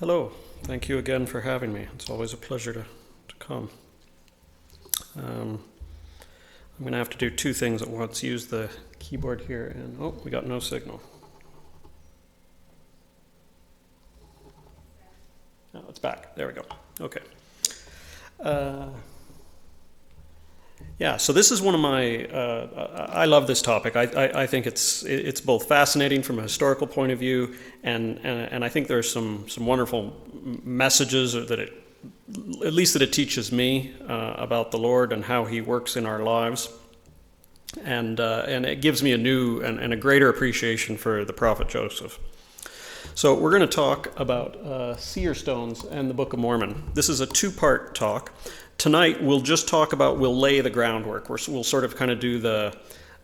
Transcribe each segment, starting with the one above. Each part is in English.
Hello, thank you again for having me. It's always a pleasure to come. I'm going to have to do two things at once. Use the keyboard here and, oh, we got no signal. Oh, it's back. There we go. Okay. Yeah, so this is one of my, I love this topic. I think it's both fascinating from a historical point of view, and I think there's some wonderful messages that at least that it teaches me about the Lord and how He works in our lives, and it gives me a new and a greater appreciation for the prophet Joseph. So we're going to talk about seer stones and the Book of Mormon. This is a two-part talk. Tonight we'll lay the groundwork. We'll sort of kind of do the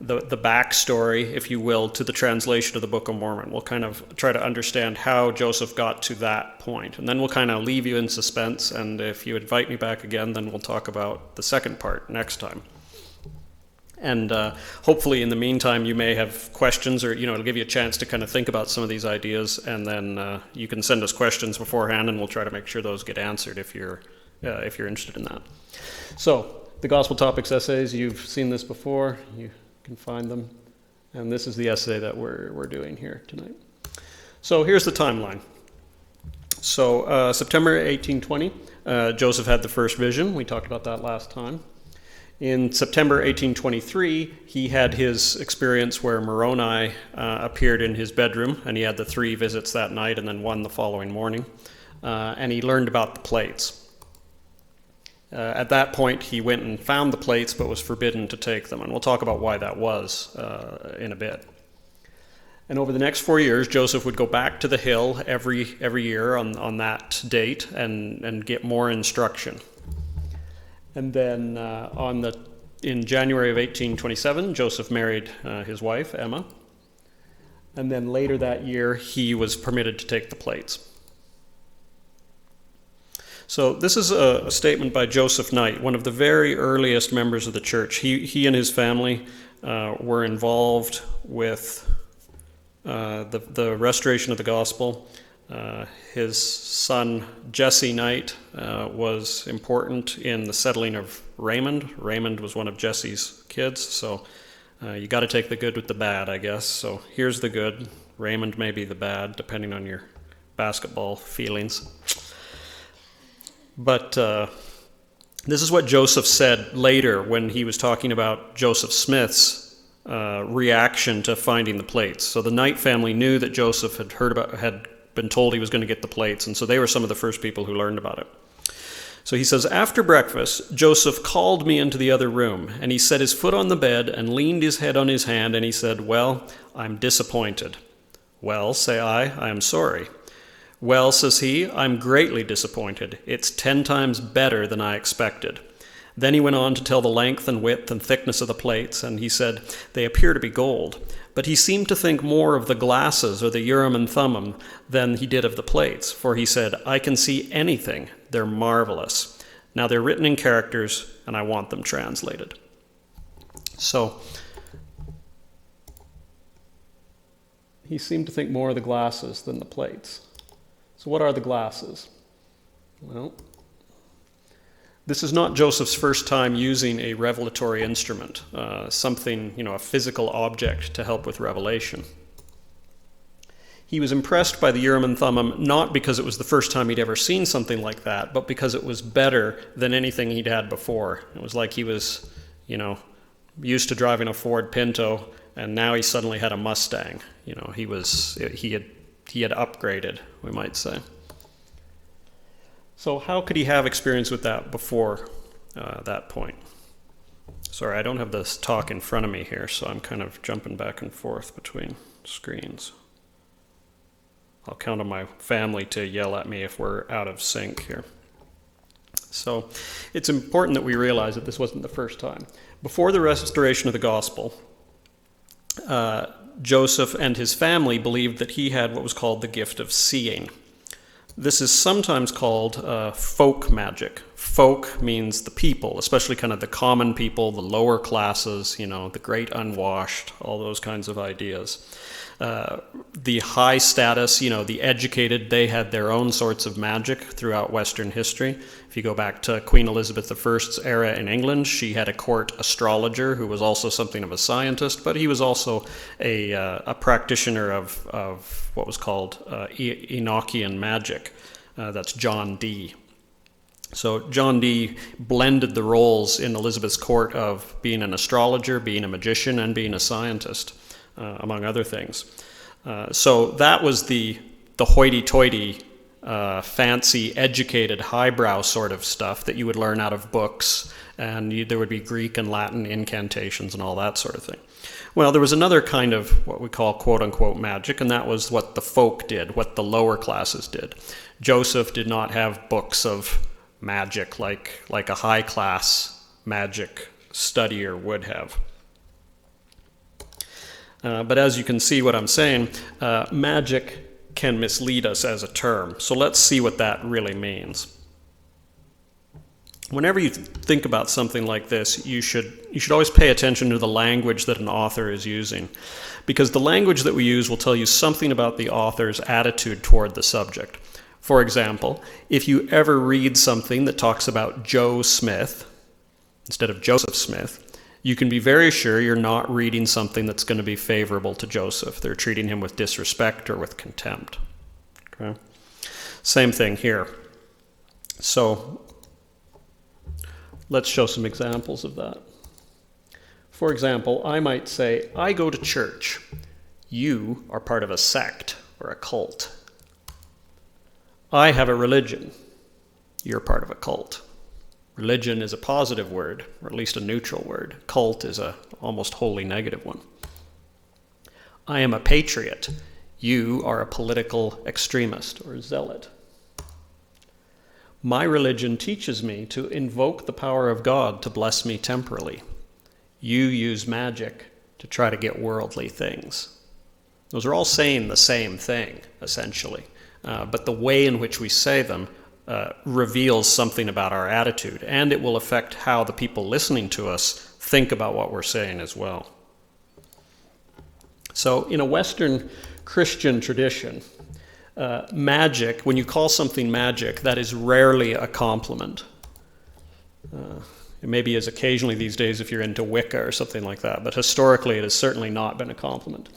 backstory, if you will, to the translation of the Book of Mormon. We'll kind of try to understand how Joseph got to that point. And then we'll kind of leave you in suspense, and if you invite me back again, then we'll talk about the second part next time. And hopefully in the meantime you may have questions, or it'll give you a chance to kind of think about some of these ideas, and then you can send us questions beforehand, and we'll try to make sure those get answered if you're interested in that. So, the Gospel Topics essays, you've seen this before, you can find them, and this is the essay that we're doing here tonight. So here's the timeline. So September 1820, Joseph had the first vision. We talked about that last time. In September 1823, he had his experience where Moroni appeared in his bedroom, and he had the 3 visits that night and then 1 the following morning, and he learned about the plates. At that point, he went and found the plates, but was forbidden to take them, and we'll talk about why that was in a bit. And over the next 4 years, Joseph would go back to the hill every year on that date and get more instruction. And then in January of 1827, Joseph married his wife, Emma. And then later that year, he was permitted to take the plates. So this is a statement by Joseph Knight, one of the very earliest members of the church. He and his family were involved with the restoration of the gospel. His son, Jesse Knight, was important in the settling of Raymond. Raymond was one of Jesse's kids, so you got to take the good with the bad, I guess. So here's the good. Raymond may be the bad, depending on your basketball feelings. But this is what Joseph said later when he was talking about Joseph Smith's reaction to finding the plates. So the Knight family knew that Joseph had been told he was going to get the plates, and so they were some of the first people who learned about it. So he says, after breakfast, Joseph called me into the other room, and he set his foot on the bed and leaned his head on his hand, and he said, well, I'm disappointed. Well, say I am sorry. Well, says he, I'm greatly disappointed. It's 10 times better than I expected. Then he went on to tell the length and width and thickness of the plates, and he said, they appear to be gold. But he seemed to think more of the glasses or the Urim and Thummim than he did of the plates, for he said, I can see anything. They're marvelous. Now they're written in characters, and I want them translated. So he seemed to think more of the glasses than the plates. So what are the glasses? Well, this is not Joseph's first time using a revelatory instrument, something, a physical object to help with revelation. He was impressed by the Urim and Thummim not because it was the first time he'd ever seen something like that, but because it was better than anything he'd had before. It was like he was, used to driving a Ford Pinto, and now he suddenly had a Mustang. He had upgraded, we might say. So how could he have experience with that before that point? Sorry, I don't have this talk in front of me here, so I'm kind of jumping back and forth between screens. I'll count on my family to yell at me if we're out of sync here. So it's important that we realize that this wasn't the first time. Before the restoration of the gospel, Joseph and his family believed that he had what was called the gift of seeing. This is sometimes called folk magic. Folk means the people, especially kind of the common people, the lower classes, the great unwashed, all those kinds of ideas. The high status, the educated, they had their own sorts of magic throughout Western history. If you go back to Queen Elizabeth I's era in England, she had a court astrologer who was also something of a scientist, but he was also a practitioner of what was called Enochian magic. That's John Dee. So John Dee blended the roles in Elizabeth's court of being an astrologer, being a magician, and being a scientist, among other things. So that was the hoity-toity, fancy, educated, highbrow sort of stuff that you would learn out of books, and there would be Greek and Latin incantations and all that sort of thing. Well, there was another kind of what we call quote-unquote magic, and that was what the folk did, what the lower classes did. Joseph did not have books of magic like a high-class magic studier would have. But as you can see what I'm saying, magic can mislead us as a term. So let's see what that really means. Whenever you think about something like this, you should always pay attention to the language that an author is using, because the language that we use will tell you something about the author's attitude toward the subject. For example, if you ever read something that talks about Joe Smith instead of Joseph Smith, you can be very sure you're not reading something that's going to be favorable to Joseph. They're treating him with disrespect or with contempt. Okay? Same thing here. So let's show some examples of that. For example, I might say, I go to church. You are part of a sect or a cult. I have a religion. You're part of a cult. Religion is a positive word, or at least a neutral word. Cult is a almost wholly negative one. I am a patriot. You are a political extremist or zealot. My religion teaches me to invoke the power of God to bless me temporally. You use magic to try to get worldly things. Those are all saying the same thing, essentially. But the way in which we say them reveals something about our attitude, and it will affect how the people listening to us think about what we're saying as well. So in a Western Christian tradition, magic, when you call something magic, that is rarely a compliment. It maybe is occasionally these days if you're into Wicca or something like that, but historically it has certainly not been a compliment.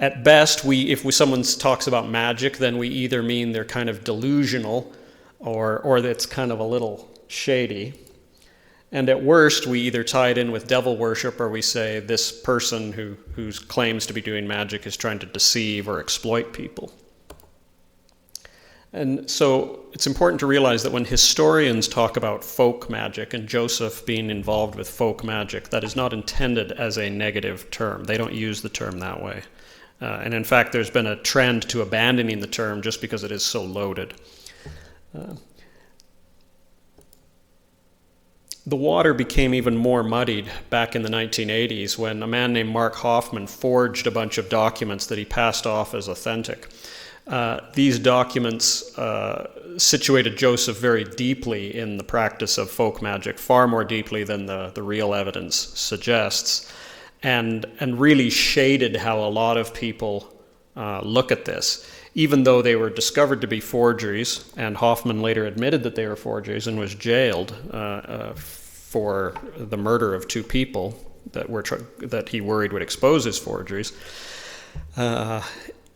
At best, if someone talks about magic, then we either mean they're kind of delusional or that's kind of a little shady. And at worst, we either tie it in with devil worship, or we say this person who claims to be doing magic is trying to deceive or exploit people. And so it's important to realize that when historians talk about folk magic and Joseph being involved with folk magic, that is not intended as a negative term. They don't use the term that way. And in fact, there's been a trend to abandoning the term just because it is so loaded. The water became even more muddied back in the 1980s when a man named Mark Hoffman forged a bunch of documents that he passed off as authentic. These documents situated Joseph very deeply in the practice of folk magic, far more deeply than the real evidence suggests, and really shaded how a lot of people look at this. Even though they were discovered to be forgeries, and Hoffman later admitted that they were forgeries and was jailed for the murder of two people that he worried would expose his forgeries.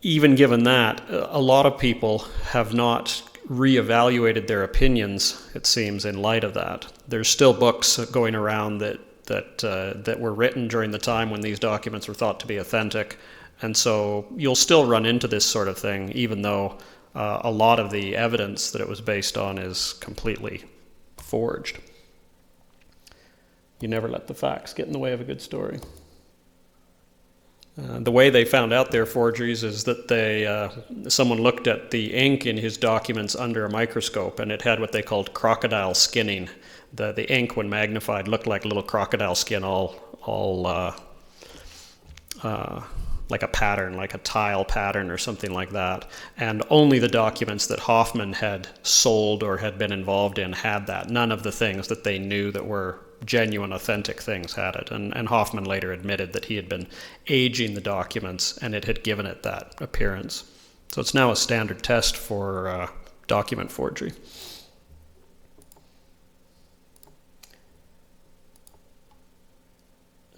Even given that, a lot of people have not reevaluated their opinions, it seems, in light of that. There's still books going around that were written during the time when these documents were thought to be authentic, and so you'll still run into this sort of thing, even though a lot of the evidence that it was based on is completely forged. You never let the facts get in the way of a good story. The way they found out their forgeries is that someone looked at the ink in his documents under a microscope, and it had what they called crocodile skinning. The ink, when magnified, looked like little crocodile skin, all like a pattern, like a tile pattern or something like that. And only the documents that Hoffman had sold or had been involved in had that. None of the things that they knew that were genuine, authentic things had it. And Hoffman later admitted that he had been aging the documents and it had given it that appearance. So it's now a standard test for document forgery.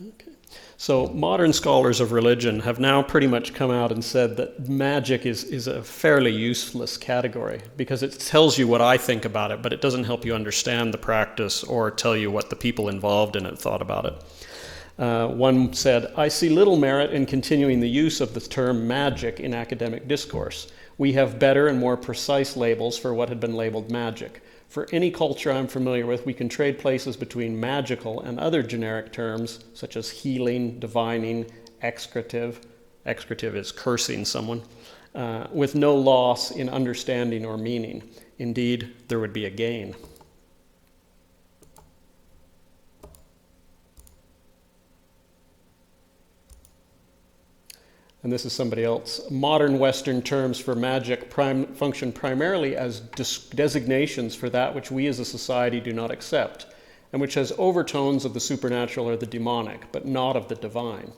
Okay. So modern scholars of religion have now pretty much come out and said that magic is a fairly useless category because it tells you what I think about it, but it doesn't help you understand the practice or tell you what the people involved in it thought about it. One said, "I see little merit in continuing the use of the term magic in academic discourse. We have better and more precise labels for what had been labeled magic. For any culture I'm familiar with, we can trade places between magical and other generic terms, such as healing, divining, excretive. Excretive is cursing someone, with no loss in understanding or meaning. Indeed, there would be a gain." And this is somebody else. "Modern Western terms for magic function primarily as designations for that which we as a society do not accept, and which has overtones of the supernatural or the demonic, but not of the divine.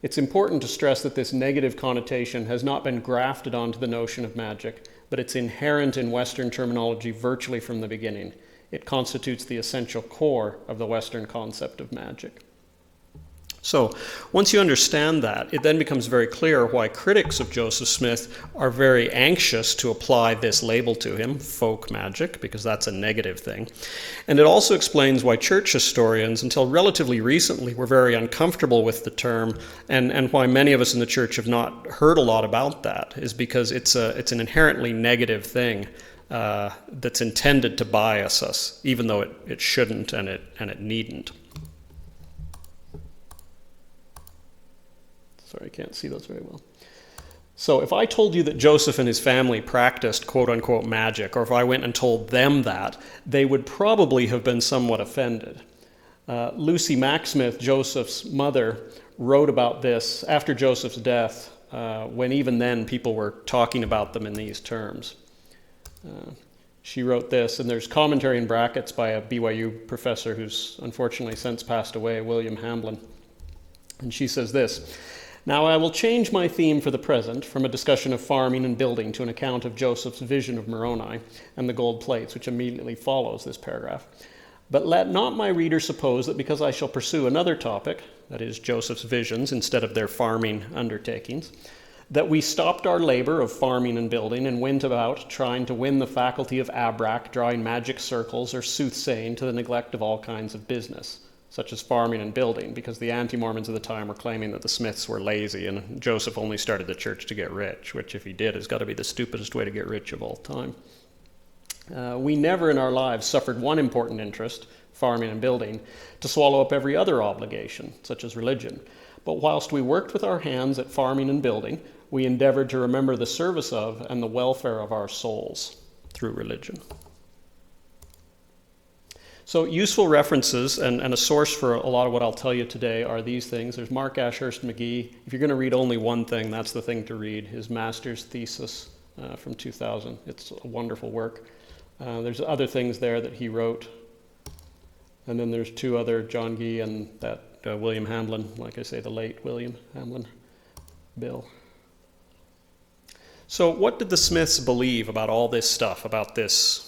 It's important to stress that this negative connotation has not been grafted onto the notion of magic, but it's inherent in Western terminology virtually from the beginning. It constitutes the essential core of the Western concept of magic." So once you understand that, it then becomes very clear why critics of Joseph Smith are very anxious to apply this label to him, folk magic, because that's a negative thing. And it also explains why church historians, until relatively recently, were very uncomfortable with the term, and why many of us in the church have not heard a lot about that, is because it's an inherently negative thing that's intended to bias us, even though it shouldn't and it needn't. Sorry, I can't see those very well. So if I told you that Joseph and his family practiced quote-unquote magic, or if I went and told them that, they would probably have been somewhat offended. Lucy Macksmith, Joseph's mother, wrote about this after Joseph's death, when even then people were talking about them in these terms. She wrote this, and there's commentary in brackets by a BYU professor who's unfortunately since passed away, William Hamblin. And she says this: "Now I will change my theme for the present from a discussion of farming and building to an account of Joseph's vision of Moroni and the gold plates, which immediately follows this paragraph. But let not my reader suppose that because I shall pursue another topic, that is Joseph's visions instead of their farming undertakings, that we stopped our labor of farming and building and went about trying to win the faculty of abrac, drawing magic circles, or soothsaying to the neglect of all kinds of business, such as farming and building, because the anti-Mormons of the time were claiming that the Smiths were lazy and Joseph only started the church to get rich, which if he did has got to be the stupidest way to get rich of all time. We never in our lives suffered one important interest, farming and building, to swallow up every other obligation, such as religion. But whilst we worked with our hands at farming and building, we endeavored to remember the service of and the welfare of our souls through religion." So useful references and a source for a lot of what I'll tell you today are these things. There's Mark Ashurst McGee. If you're going to read only one thing, that's the thing to read, his master's thesis from 2000. It's a wonderful work. There's other things there that he wrote. And then there's two other, John Gee and that William Hamblin, like I say, the late William Hamblin, Bill. So what did the Smiths believe about all this stuff, about this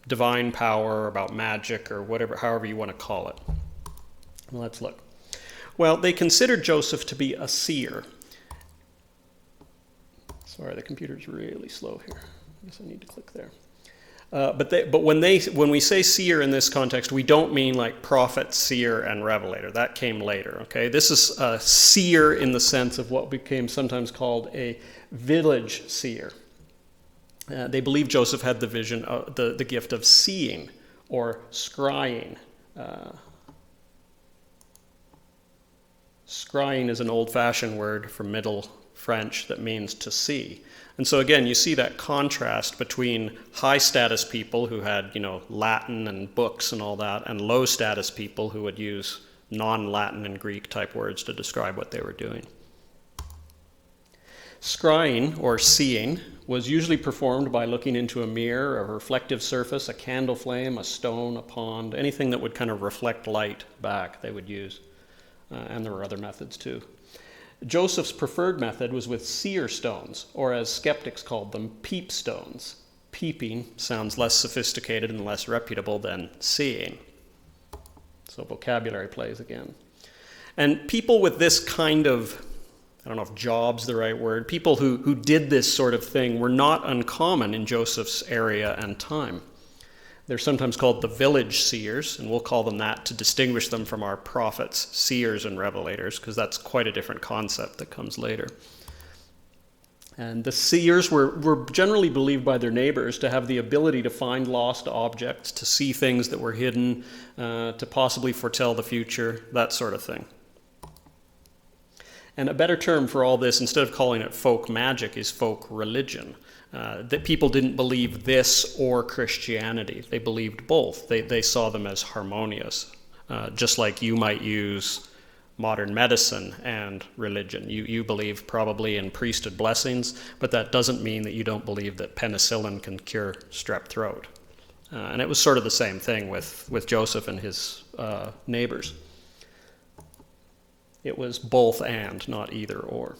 divine power, about magic, or whatever, however you want to call it? Well, let's look. Well, they considered Joseph to be a seer. Sorry, the computer's really slow here. I guess I need to click there. But when we say seer in this context, we don't mean like prophet, seer, and revelator. That came later. Okay, this is a seer in the sense of what became sometimes called a village seer. They believe Joseph had the vision, the gift of seeing or scrying. Scrying is an old-fashioned word from Middle French that means to see. And so again, you see that contrast between high-status people who had, Latin and books and all that, and low-status people who would use non-Latin and Greek type words to describe what they were doing. Scrying, or seeing, was usually performed by looking into a mirror, a reflective surface, a candle flame, a stone, a pond, anything that would kind of reflect light back they would use. And there were other methods too. Joseph's preferred method was with seer stones, or as skeptics called them, peep stones. Peeping sounds less sophisticated and less reputable than seeing. So vocabulary plays again. And people with this kind of, I don't know if job's the right word, people who did this sort of thing were not uncommon in Joseph's area and time. They're sometimes called the village seers, and we'll call them that to distinguish them from our prophets, seers and revelators, because that's quite a different concept that comes later. And the seers were generally believed by their neighbors to have the ability to find lost objects, to see things that were hidden, to possibly foretell the future, that sort of thing. And a better term for all this, instead of calling it folk magic, is folk religion. That people didn't believe this or Christianity. They believed both. They saw them as harmonious, just like you might use modern medicine and religion. You believe probably in priesthood blessings, but that doesn't mean that you don't believe that penicillin can cure strep throat. And it was sort of the same thing with Joseph and his neighbors. It was both and, not either or.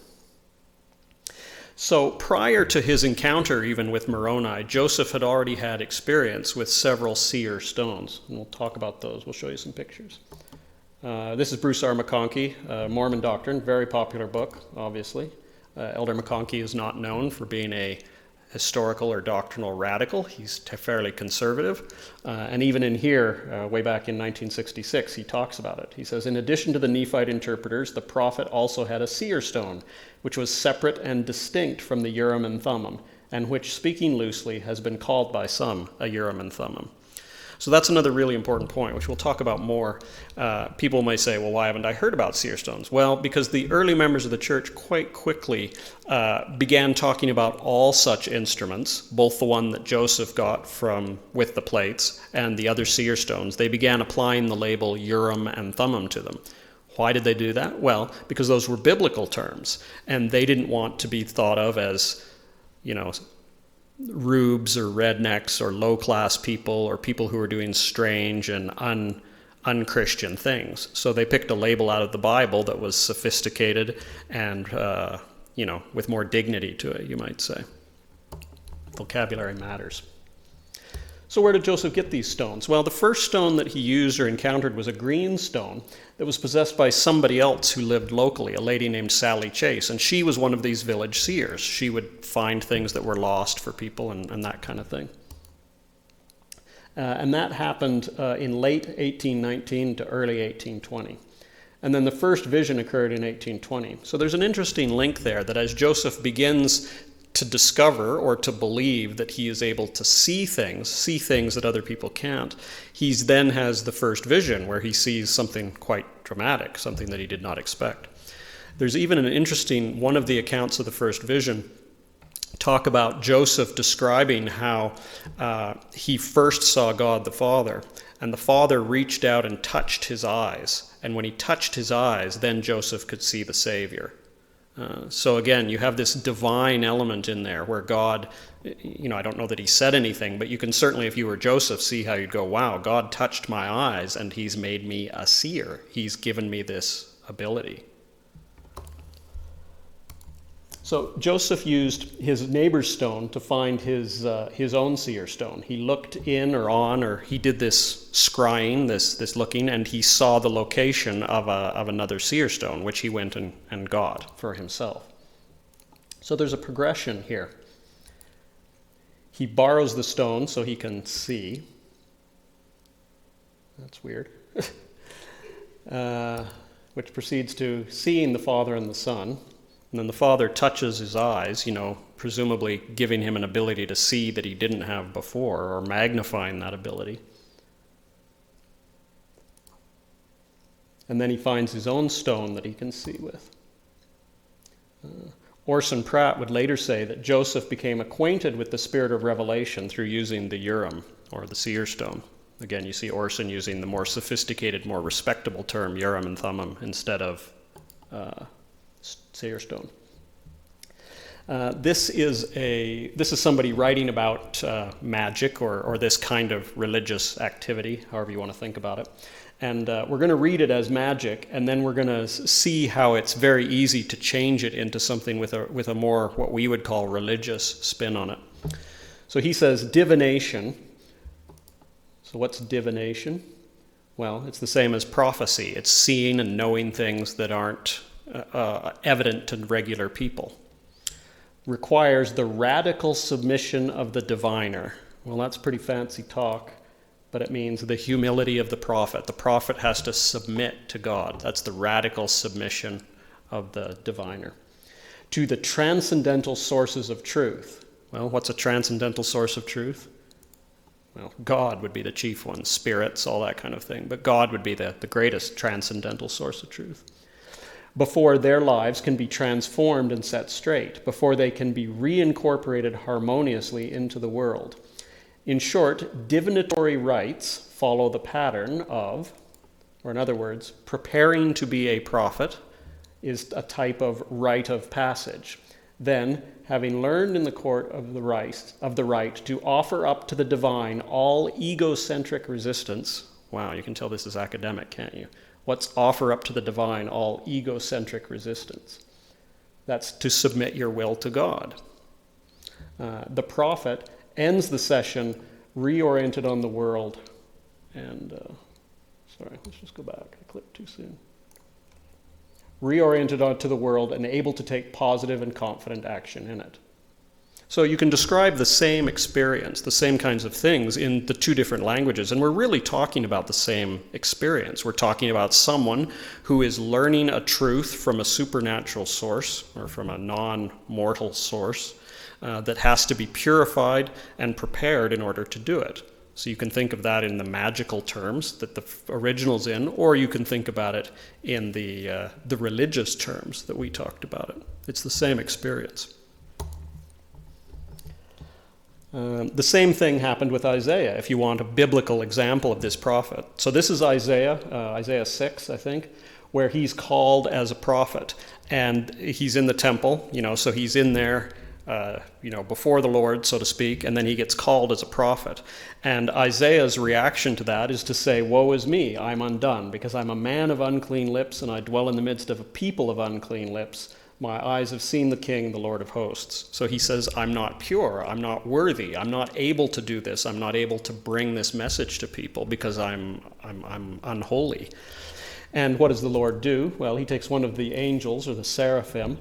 So prior to his encounter even with Moroni, Joseph had already had experience with several seer stones. And we'll talk about those. We'll show you some pictures. This is Bruce R. McConkie, Mormon Doctrine, very popular book, obviously. Elder McConkie is not known for being a historical or doctrinal radical. He's fairly conservative. And even in here, way back in 1966, he talks about it. He says, in addition to the Nephite interpreters, the prophet also had a seer stone, which was separate and distinct from the Urim and Thummim, and which, speaking loosely, has been called by some a Urim and Thummim. So that's another really important point, which we'll talk about more. People may say, well, why haven't I heard about seer stones? Well, because the early members of the church quite quickly began talking about all such instruments, both the one that Joseph got with the plates and the other seer stones. They began applying the label Urim and Thummim to them. Why did they do that? Well, because those were biblical terms, and they didn't want to be thought of as, rubes or rednecks or low-class people or people who are doing strange and unchristian things. So they picked a label out of the Bible that was sophisticated and, with more dignity to it, you might say. Vocabulary matters. So where did Joseph get these stones? Well, the first stone that he used or encountered was a green stone that was possessed by somebody else who lived locally, a lady named Sally Chase, and she was one of these village seers. She would find things that were lost for people and that kind of thing. And that happened in late 1819 to early 1820. And then the first vision occurred in 1820. So there's an interesting link there that as Joseph begins to discover or to believe that he is able to see things that other people can't, he then has the first vision where he sees something quite dramatic, something that he did not expect. There's even an interesting, one of the accounts of the first vision talk about Joseph describing how he first saw God the Father, and the Father reached out and touched his eyes, and when he touched his eyes, then Joseph could see the Savior. So again, you have this divine element in there where God, I don't know that he said anything, but you can certainly, if you were Joseph, see how you'd go, wow, God touched my eyes and he's made me a seer. He's given me this ability. So Joseph used his neighbor's stone to find his own seer stone. He looked in or on, or he did this scrying, this looking, and he saw the location of another seer stone, which he went and got for himself. So there's a progression here. He borrows the stone so he can see. That's weird. Which proceeds to seeing the Father and the Son. And then the Father touches his eyes, presumably giving him an ability to see that he didn't have before, or magnifying that ability. And then he finds his own stone that he can see with. Orson Pratt would later say that Joseph became acquainted with the spirit of revelation through using the Urim, or the seer stone. Again, you see Orson using the more sophisticated, more respectable term Urim and Thummim instead of seer stone. This is somebody writing about magic or this kind of religious activity, however you want to think about it. And we're going to read it as magic, and then we're going to see how it's very easy to change it into something with a more, what we would call, religious spin on it. So he says divination. So what's divination? Well, it's the same as prophecy. It's seeing and knowing things that aren't evident to regular people. Requires the radical submission of the diviner. Well, that's pretty fancy talk, but it means the humility of the prophet. The prophet has to submit to God. That's the radical submission of the diviner. To the transcendental sources of truth. Well, what's a transcendental source of truth? Well, God would be the chief one, spirits, all that kind of thing. But God would be the greatest transcendental source of truth. Before their lives can be transformed and set straight, before they can be reincorporated harmoniously into the world. In short, divinatory rites follow the pattern of, or in other words, preparing to be a prophet is a type of rite of passage. Then, having learned in the court of the right to offer up to the divine all egocentric resistance. Wow, you can tell this is academic, can't you? What's offer up to the divine all egocentric resistance? That's to submit your will to God. The prophet ends the session reoriented on the world. And, sorry, let's just go back. I clicked too soon. Reoriented onto the world and able to take positive and confident action in it. So you can describe the same experience, the same kinds of things in the two different languages, and we're really talking about the same experience. We're talking about someone who is learning a truth from a supernatural source or from a non-mortal source that has to be purified and prepared in order to do it. So you can think of that in the magical terms that the original's in, or you can think about it in the religious terms that we talked about it. It's the same experience. The same thing happened with Isaiah, if you want a biblical example of this prophet. So this is Isaiah 6, I think, where he's called as a prophet. And he's in the temple, so he's in there, before the Lord, so to speak, and then he gets called as a prophet. And Isaiah's reaction to that is to say, "Woe is me, I'm undone, because I'm a man of unclean lips, and I dwell in the midst of a people of unclean lips. My eyes have seen the King, the Lord of hosts." So he says, I'm not pure, I'm not worthy, I'm not able to do this, I'm not able to bring this message to people because I'm unholy. And what does the Lord do? Well, he takes one of the angels, or the seraphim,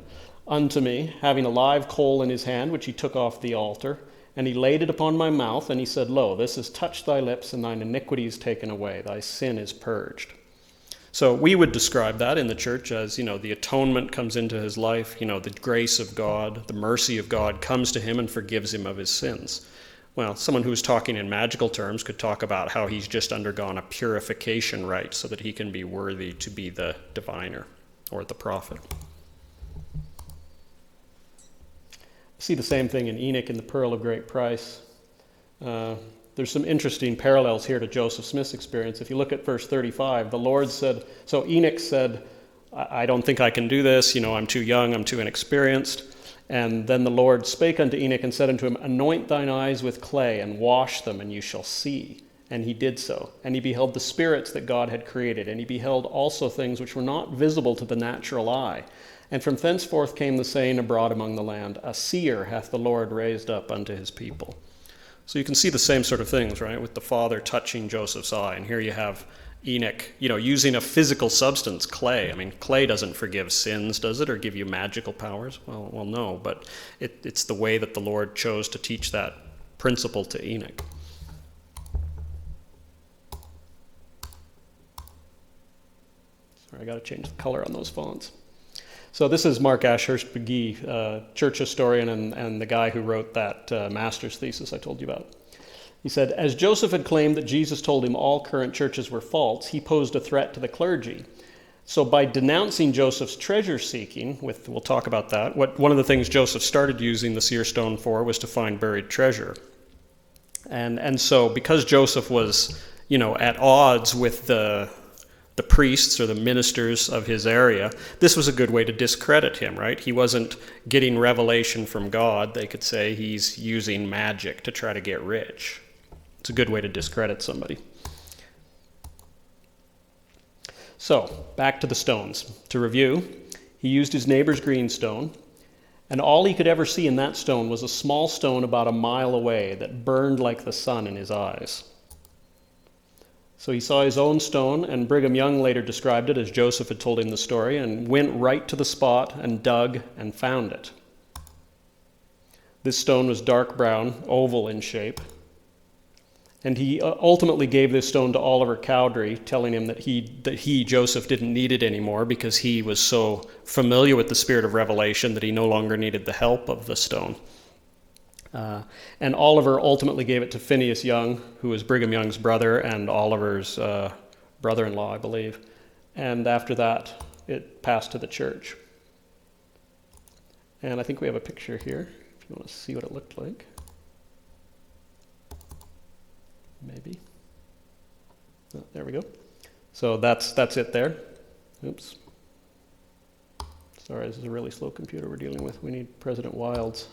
unto me, having a live coal in his hand, which he took off the altar, and he laid it upon my mouth, and he said, "Lo, this has touched thy lips, and thine iniquity is taken away, thy sin is purged." So we would describe that in the church as, the atonement comes into his life, the grace of God, the mercy of God comes to him and forgives him of his sins. Well, someone who's talking in magical terms could talk about how he's just undergone a purification rite so that he can be worthy to be the diviner or the prophet. See the same thing in Enoch in the Pearl of Great Price. There's some interesting parallels here to Joseph Smith's experience. If you look at verse 35, the Lord said, so Enoch said, I don't think I can do this, I'm too young, I'm too inexperienced. And then the Lord spake unto Enoch and said unto him, "Anoint thine eyes with clay and wash them, and you shall see." And he did so. And he beheld the spirits that God had created, and he beheld also things which were not visible to the natural eye. And from thenceforth came the saying abroad among the land, "A seer hath the Lord raised up unto his people." So you can see the same sort of things, right, with the father touching Joseph's eye. And here you have Enoch, using a physical substance, clay. I mean, clay doesn't forgive sins, does it, or give you magical powers? Well, no, but it's the way that the Lord chose to teach that principle to Enoch. Sorry, I got to change the color on those fonts. So this is Mark Ashurst McGee, church historian and the guy who wrote that master's thesis I told you about. He said, as Joseph had claimed that Jesus told him all current churches were false, he posed a threat to the clergy. So by denouncing Joseph's treasure seeking, we'll talk about that, one of the things Joseph started using the seer stone for was to find buried treasure. And so because Joseph was, at odds with the the priests or the ministers of his area, this was a good way to discredit him, right? He wasn't getting revelation from God. They could say he's using magic to try to get rich. It's a good way to discredit somebody. So, back to the stones. To review, he used his neighbor's greenstone, and all he could ever see in that stone was a small stone about a mile away that burned like the sun in his eyes. So he saw his own stone, and Brigham Young later described it as Joseph had told him the story, and went right to the spot and dug and found it. This stone was dark brown, oval in shape, and he ultimately gave this stone to Oliver Cowdery, telling him that he, Joseph, didn't need it anymore because he was so familiar with the spirit of revelation that he no longer needed the help of the stone. And Oliver ultimately gave it to Phineas Young, who was Brigham Young's brother and Oliver's brother-in-law, I believe. And after that, it passed to the church. And I think we have a picture here, if you want to see what it looked like. Maybe. Oh, there we go. So that's it there. Oops. Sorry, this is a really slow computer we're dealing with. We need President Wild's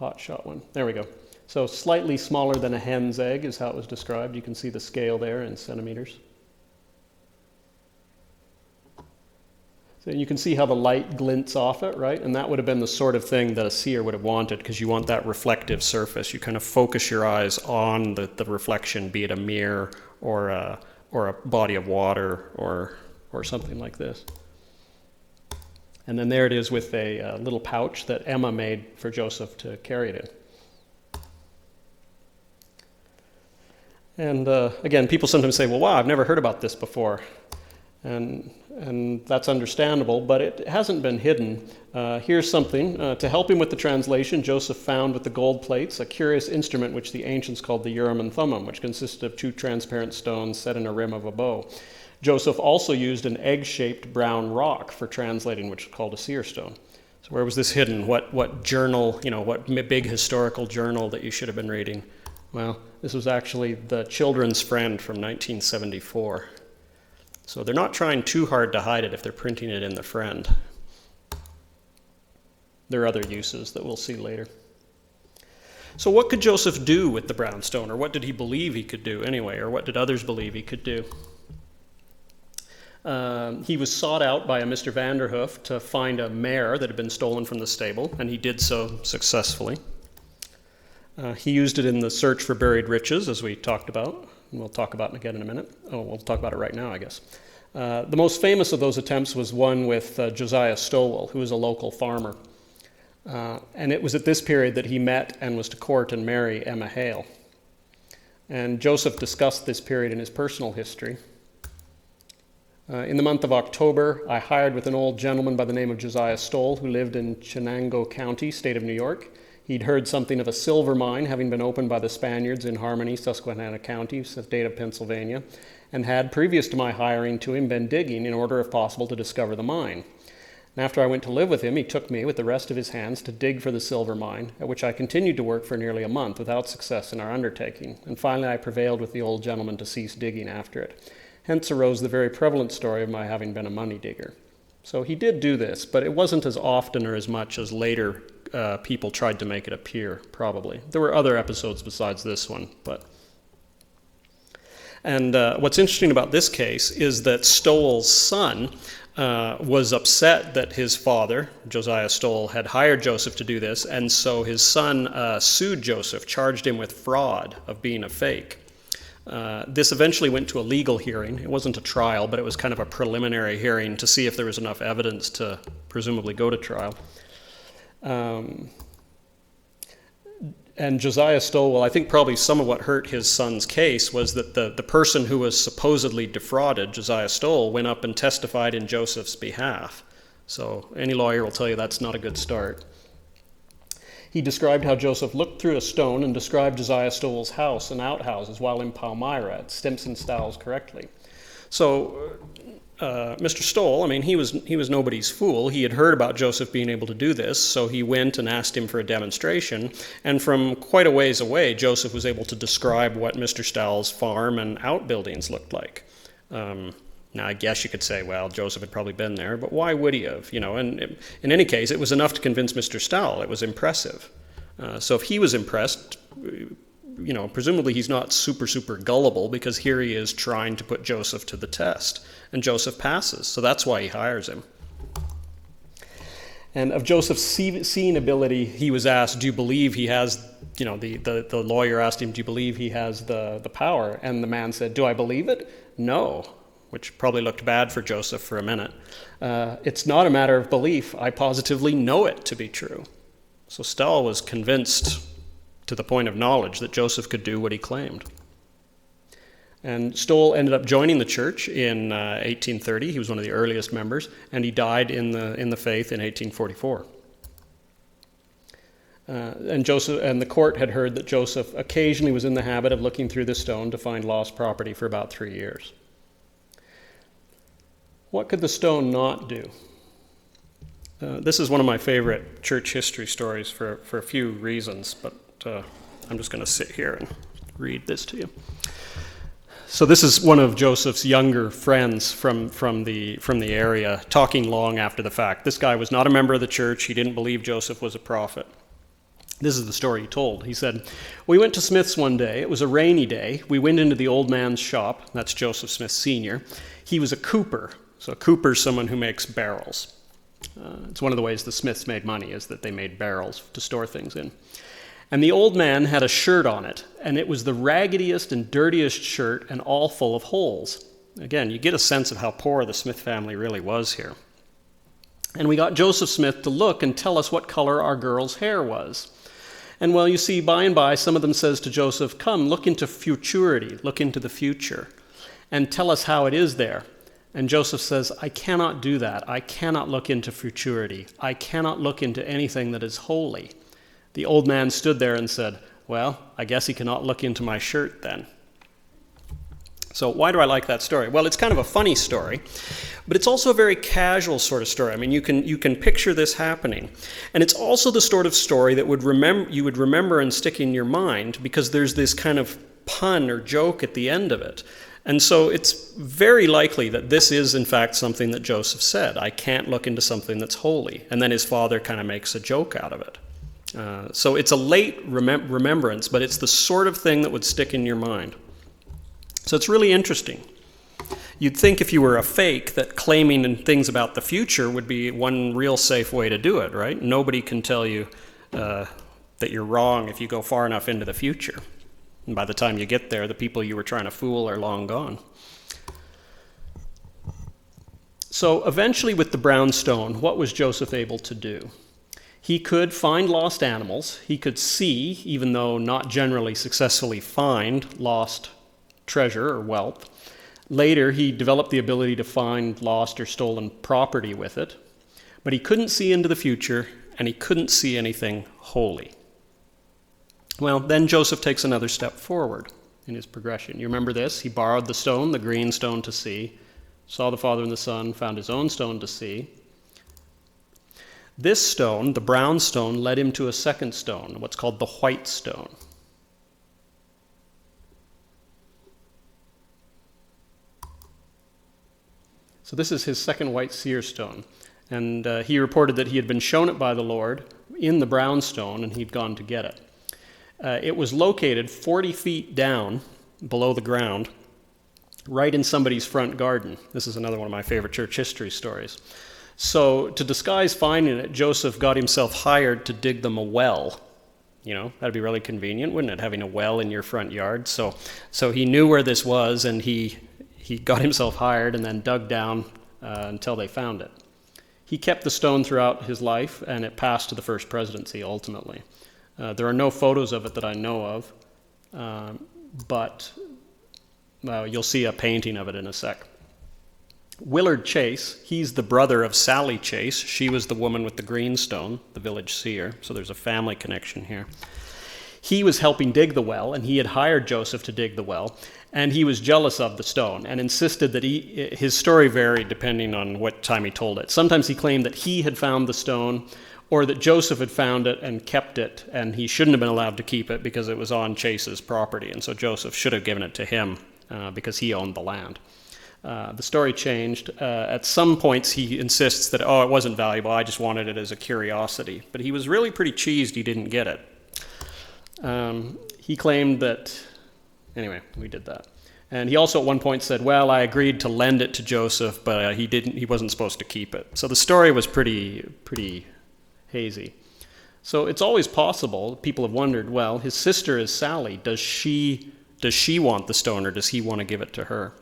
hotshot one. There we go. So slightly smaller than a hen's egg is how it was described. You can see the scale there in centimeters. So you can see how the light glints off it, right? And that would have been the sort of thing that a seer would have wanted, because you want that reflective surface. You kind of focus your eyes on the reflection, be it a mirror or a body of water or something like this. And then there it is with a little pouch that Emma made for Joseph to carry it in. And again, people sometimes say, well, wow, I've never heard about this before. And that's understandable, but it hasn't been hidden. Here's something. To help him with the translation, Joseph found with the gold plates a curious instrument which the ancients called the Urim and Thummim, which consisted of two transparent stones set in a rim of a bow. Joseph also used an egg-shaped brown rock for translating, which is called a seer stone. So where was this hidden? What journal, what big historical journal that you should have been reading? Well, this was actually the Children's Friend from 1974. So they're not trying too hard to hide it if they're printing it in the Friend. There are other uses that we'll see later. So what could Joseph do with the brown stone, or what did he believe he could do anyway, or what did others believe he could do? He was sought out by a Mr. Vanderhoof to find a mare that had been stolen from the stable, and he did so successfully. He used it in the search for buried riches, as we talked about, and we'll talk about it again in a minute. Oh, we'll talk about it right now, I guess. The most famous of those attempts was one with Josiah Stowell, who was a local farmer. And it was at this period that he met and was to court and marry Emma Hale. And Joseph discussed this period in his personal history. In the month of October, I hired with an old gentleman by the name of Josiah Stoll, who lived in Chenango County, state of New York. He'd heard something of a silver mine having been opened by the Spaniards in Harmony, Susquehanna County, state of Pennsylvania, and had, previous to my hiring to him, been digging in order, if possible, to discover the mine. And after I went to live with him, he took me, with the rest of his hands, to dig for the silver mine, at which I continued to work for nearly a month without success in our undertaking, and finally I prevailed with the old gentleman to cease digging after it. Hence arose the very prevalent story of my having been a money digger. So he did do this, but it wasn't as often or as much as later people tried to make it appear, probably. There were other episodes besides this one, but... And what's interesting about this case is that Stowell's son was upset that his father, Josiah Stowell, had hired Joseph to do this, and so his son sued Joseph, charged him with fraud of being a fake. This eventually went to a legal hearing. It wasn't a trial, but it was kind of a preliminary hearing to see if there was enough evidence to presumably go to trial. And Josiah Stowell, I think probably some of what hurt his son's case was that the person who was supposedly defrauded, Josiah Stowell, went up and testified in Joseph's behalf. So any lawyer will tell you that's not a good start. He described how Joseph looked through a stone and described Josiah Stowell's house and outhouses while in Palmyra at Stimson Styles correctly. So Mr. Stowell, he was nobody's fool. He had heard about Joseph being able to do this, so he went and asked him for a demonstration. And from quite a ways away, Joseph was able to describe what Mr. Stowell's farm and outbuildings looked like. Now, I guess you could say, well, Joseph had probably been there, but why would he have? And in any case, it was enough to convince Mr. Stowell. It was impressive. So if he was impressed, presumably he's not super gullible, because here he is trying to put Joseph to the test, and Joseph passes. So that's why he hires him. And of Joseph's seeing ability, he was asked, do you believe he has, the lawyer asked him, do you believe he has the power? And the man said, do I believe it? No, which probably looked bad for Joseph for a minute. It's not a matter of belief. I positively know it to be true. So Stowell was convinced to the point of knowledge that Joseph could do what he claimed. And Stowell ended up joining the church in 1830. He was one of the earliest members, and he died in the faith in 1844. And the court had heard that Joseph occasionally was in the habit of looking through the stone to find lost property for about 3 years. What could the stone not do? This is one of my favorite church history stories for a few reasons, but I'm just going to sit here and read this to you. So this is one of Joseph's younger friends from the area, talking long after the fact. This guy was not a member of the church. He didn't believe Joseph was a prophet. This is the story he told. He said, we went to Smith's one day. It was a rainy day. We went into the old man's shop. That's Joseph Smith Sr. He was a cooper. So a cooper is someone who makes barrels. It's one of the ways the Smiths made money, is that they made barrels to store things in. And the old man had a shirt on it, and it was the raggediest and dirtiest shirt, and all full of holes. Again, you get a sense of how poor the Smith family really was here. And we got Joseph Smith to look and tell us what color our girl's hair was. And well, you see, by and by, some of them says to Joseph, come, look into futurity, look into the future, and tell us how it is there. And Joseph says, I cannot do that. I cannot look into futurity. I cannot look into anything that is holy. The old man stood there and said, well, I guess he cannot look into my shirt then. So why do I like that story? Well, it's kind of a funny story, but it's also a very casual sort of story. I mean, you can picture this happening. And it's also the sort of story that you would remember and stick in your mind, because there's this kind of pun or joke at the end of it. And so it's very likely that this is, in fact, something that Joseph said. I can't look into something that's holy. And then his father kind of makes a joke out of it. So it's a late remembrance, but it's the sort of thing that would stick in your mind. So it's really interesting. You'd think if you were a fake that claiming things about the future would be one real safe way to do it, right? Nobody can tell you that you're wrong if you go far enough into the future. And by the time you get there, the people you were trying to fool are long gone. So eventually with the brown stone, what was Joseph able to do? He could find lost animals. He could see, even though not generally successfully find, lost treasure or wealth. Later, he developed the ability to find lost or stolen property with it. But he couldn't see into the future, and he couldn't see anything holy. Well, then Joseph takes another step forward in his progression. You remember this? He borrowed the stone, the green stone to see, saw the Father and the Son, found his own stone to see. This stone, the brown stone, led him to a second stone, what's called the white stone. So this is his second white seer stone. And he reported that he had been shown it by the Lord in the brown stone, and he'd gone to get it. It was located 40 feet down below the ground, right in somebody's front garden. This is another one of my favorite church history stories. So to disguise finding it, Joseph got himself hired to dig them a well. That'd be really convenient, wouldn't it, having a well in your front yard? So he knew where this was, and he got himself hired and then dug down until they found it. He kept the stone throughout his life, and it passed to the first presidency ultimately. There are no photos of it that I know of, but you'll see a painting of it in a sec. Willard Chase, he's the brother of Sally Chase. She was the woman with the green stone, the village seer, so there's a family connection here. He was helping dig the well, and he had hired Joseph to dig the well, and he was jealous of the stone and insisted that his story varied depending on what time he told it. Sometimes he claimed that he had found the stone, or that Joseph had found it and kept it, and he shouldn't have been allowed to keep it because it was on Chase's property, and so Joseph should have given it to him because he owned the land. The story changed. At some points, he insists that, oh, it wasn't valuable, I just wanted it as a curiosity. But he was really pretty cheesed he didn't get it. He claimed that, anyway, we did that. And he also at one point said, well, I agreed to lend it to Joseph, but he wasn't supposed to keep it. So the story was pretty hazy. So it's always possible, people have wondered, well, his sister is Sally. Does she want the stone, or does he want to give it to her?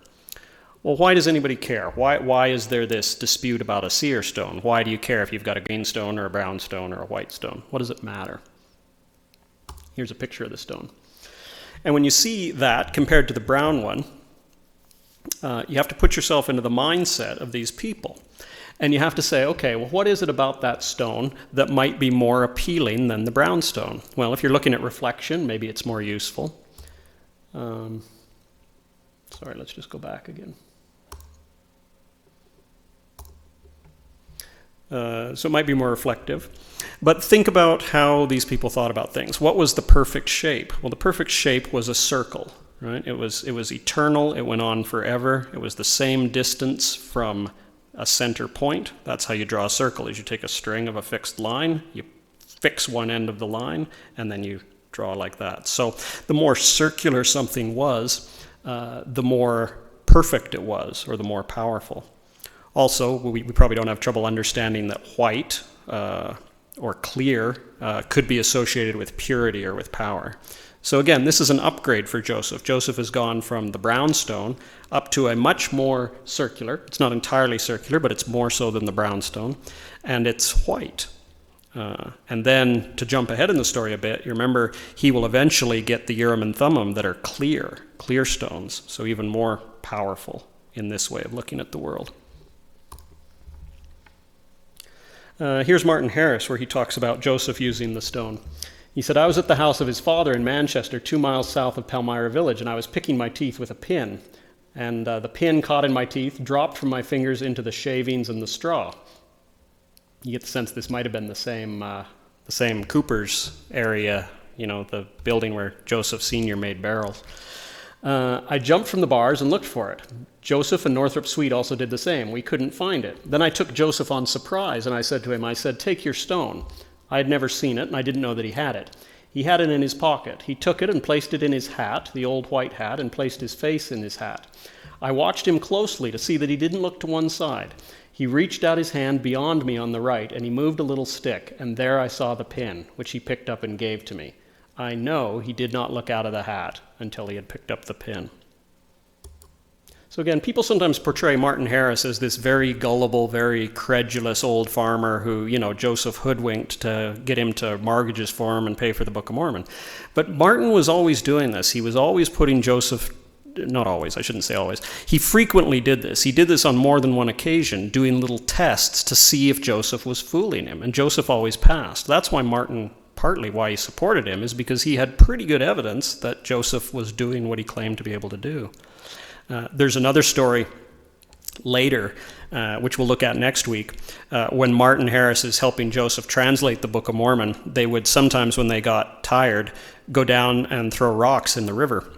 Well, why does anybody care? Why is there this dispute about a seer stone? Why do you care if you've got a green stone or a brown stone or a white stone? What does it matter? Here's a picture of the stone. And when you see that compared to the brown one, you have to put yourself into the mindset of these people. And you have to say, okay, well, what is it about that stone that might be more appealing than the brown stone? Well, if you're looking at reflection, maybe it's more useful. Sorry, let's just go back again. So it might be more reflective. But think about how these people thought about things. What was the perfect shape? Well, the perfect shape was a circle, right? It was eternal. It went on forever. It was the same distance from a center point. That's how you draw a circle, is you take a string of a fixed line, you fix one end of the line, and then you draw like that. So the more circular something was, the more perfect it was, or the more powerful. Also, we probably don't have trouble understanding that white or clear could be associated with purity or with power. So again, this is an upgrade for Joseph. Joseph has gone from the brown stone up to a much more circular. It's not entirely circular, but it's more so than the brown stone. And it's white. And then, to jump ahead in the story a bit, you remember he will eventually get the Urim and Thummim that are clear stones, so even more powerful in this way of looking at the world. Here's Martin Harris, where he talks about Joseph using the stone. He said, I was at the house of his father in Manchester, 2 miles south of Palmyra village, and I was picking my teeth with a pin. And the pin caught in my teeth, dropped from my fingers into the shavings and the straw. You get the sense this might have been the same Cooper's area, the building where Joseph Sr. made barrels. I jumped from the bars and looked for it. Joseph and Northrop Sweet also did the same. We couldn't find it. Then I took Joseph on surprise, and I said to him, take your stone. I had never seen it, and I didn't know that he had it. He had it in his pocket. He took it and placed it in his hat, the old white hat, and placed his face in his hat. I watched him closely to see that he didn't look to one side. He reached out his hand beyond me on the right, and he moved a little stick, and there I saw the pin, which he picked up and gave to me. I know he did not look out of the hat until he had picked up the pin. So again, people sometimes portray Martin Harris as this very gullible, very credulous old farmer who, Joseph hoodwinked to get him to mortgage his farm and pay for the Book of Mormon. But Martin was always doing this. He was always putting Joseph, not always, I shouldn't say always. He frequently did this. He did this on more than one occasion, doing little tests to see if Joseph was fooling him. And Joseph always passed. That's why Martin, partly why he supported him, is because he had pretty good evidence that Joseph was doing what he claimed to be able to do. There's another story later, which we'll look at next week, when Martin Harris is helping Joseph translate the Book of Mormon. They would sometimes, when they got tired, go down and throw rocks in the river.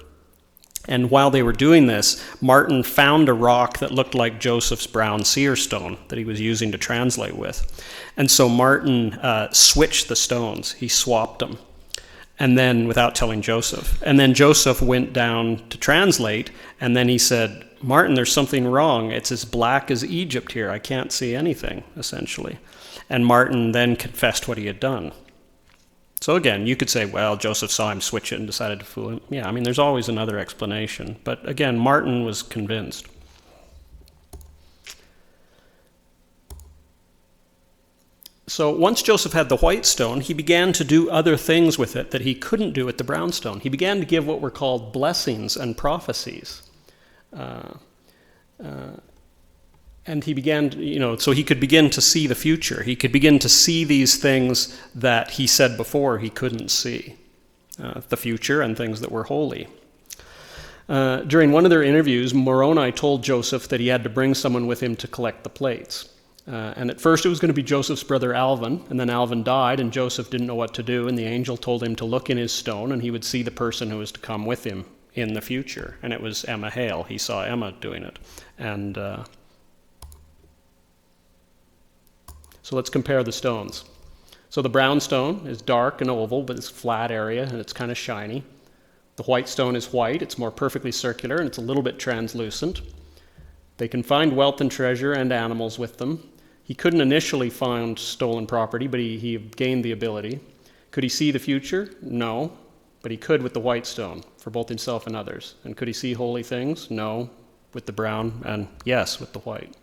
And while they were doing this, Martin found a rock that looked like Joseph's brown seer stone that he was using to translate with. And so Martin switched the stones. He swapped them. And then, without telling Joseph. And then Joseph went down to translate, and then he said, Martin, there's something wrong. It's as black as Egypt here. I can't see anything, essentially. And Martin then confessed what he had done. So again, you could say, well, Joseph saw him switch it and decided to fool him. Yeah, there's always another explanation. But again, Martin was convinced. So once Joseph had the white stone, he began to do other things with it that he couldn't do with the brown stone. He began to give what were called blessings and prophecies. And he began, so he could begin to see the future. He could begin to see these things that he said before he couldn't see, the future and things that were holy. During one of their interviews, Moroni told Joseph that he had to bring someone with him to collect the plates. And at first it was going to be Joseph's brother Alvin, and then Alvin died, and Joseph didn't know what to do, and the angel told him to look in his stone, and he would see the person who was to come with him in the future, and it was Emma Hale. He saw Emma doing it. And so let's compare the stones. So the brown stone is dark and oval, but it's a flat area, and it's kind of shiny. The white stone is white, it's more perfectly circular, and it's a little bit translucent. They can find wealth and treasure and animals with them. He couldn't initially find stolen property, but he gained the ability. Could he see the future? No, but he could with the white stone, for both himself and others. And could he see holy things? No, with the brown, and yes, with the white.